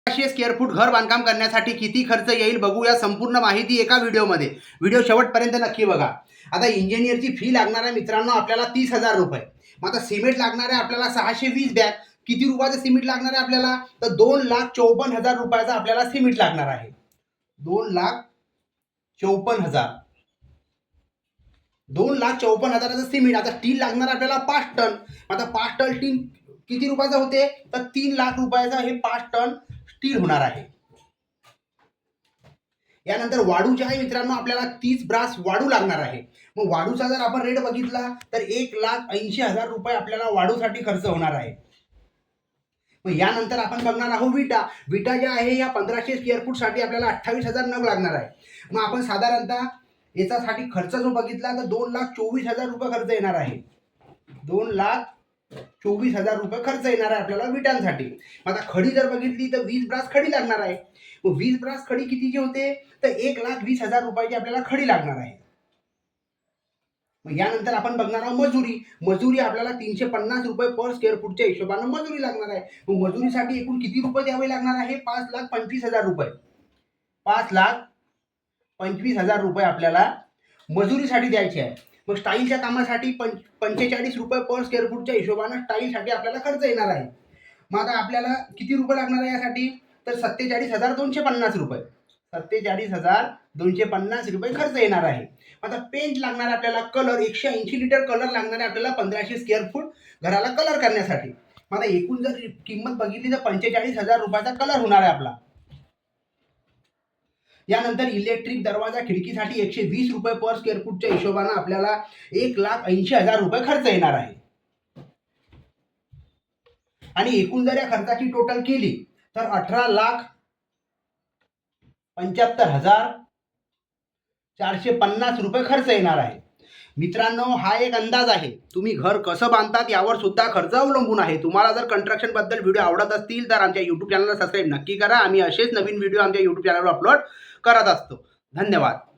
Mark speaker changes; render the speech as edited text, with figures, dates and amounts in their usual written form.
Speaker 1: Square foot घर बांधकाम करण्यासाठी किती खर्च येईल बघूया संपूर्ण माहिती एका व्हिडिओमध्ये. व्हिडिओ शेवटपर्यंत नक्की बघा. आता इंजिनियरची फी लागणार आहे मित्रांनो आपल्याला 30,000 रुपये. मग आता सिमेंट लागणार आहे आपल्याला 620 बॅग. किती रुपयाचं सिमेंट लागणार आहे आपल्याला? तर 2,54,000 रुपयाचा आपल्याला सिमेंट लागणार आहे. 2,54,000. 2,54,000चं सिमेंट. आता स्टील लागणार आपल्याला 5 टन. आता 5 टन स्टील किती रुपयाचं होते? तर 3 लाख रुपयाचा हे 5 टन स्टील होणार आहे. यानंतर वाळू जे आहे मित्रांनो आपल्याला 30 ब्रास वाळू लागणार आहे. मग वाळूचा जर आपण रेट बघितला तर 1,80,000 रुपये आपल्याला वाळूसाठी खर्च होणार आहे. मग यानंतर आपण बघणार आहोत विटा. विटा ज्या आहे या 1500 स्क्वेअर फूट साठी आपल्याला 28,000 नग लागणार आहे. मग आपण साधारणतः याच्यासाठी खर्च जो बघितला तर 2,24,000 रुपये खर्च येणार आहे. 2,24,000 रुपये खर्च येणार आहे आपल्याला विटांसाठी. आता खडी जर बघितली तर 20 ब्रास खडी लागणार आहे. मग 20 ब्रास खडी कितीची होते? तर 1,20,000 रुपयाची आपल्याला खडी लागणार आहे. मग यानंतर आपण बघणार आहोत मजुरी. मजुरी आपल्याला 350 रुपये पर स्क्वेअर फूटच्या हिशोबाने मजुरी लागणार आहे. मग मजुरीसाठी एकूण किती रुपये द्यावे लागणार आहे? 5,25,000 रुपये. 5,25,000 रुपये आपल्याला मजुरीसाठी द्यायचे आहे. मग स्टाईलच्या कामासाठी 45 रुपये पर स्क्वेअर फूटच्या हिशोबाने स्टाईलसाठी आपल्याला खर्च येणार आहे. मग आता आपल्याला किती रुपये लागणार आहे यासाठी? तर 47,250 रुपये. 47,250 रुपये खर्च येणार आहे. आता पेंट लागणार आहे आपल्याला. कलर 180 लिटर कलर लागणार आहे आपल्याला 1500 स्क्वेअर फूट घराला कलर करण्यासाठी. मग आता एकूण जर किंमत बघितली तर 45,000 रुपयाचा कलर होणार आहे आपला. यानंतर इलेक्ट्रिक दरवाजा खिडकीसाठी 120 रुपये पर स्क्वेअर फूटच्या हिशोबाने आपल्याला 1,80,000 रुपये खर्च येणार आहे. आणि एकूण जर या खर्चाची टोटल केली तर 18,75,450 रुपये खर्च येणार आहे. मित्रांनो हा एक अंदाज आहे. तुम्ही घर कसं बांधतात यावर सुद्धा खर्च अवलंबून आहे. तुम्हाला जर कन्स्ट्रक्शन बद्दल व्हिडिओ आवडत असतील तर आमच्या यूट्यूब चॅनलला सबस्क्राईब नक्की करा. आम्ही असेच नवीन व्हिडिओ आमच्या यूट्यूब चॅनलवर अपलोड करत असतो. धन्यवाद.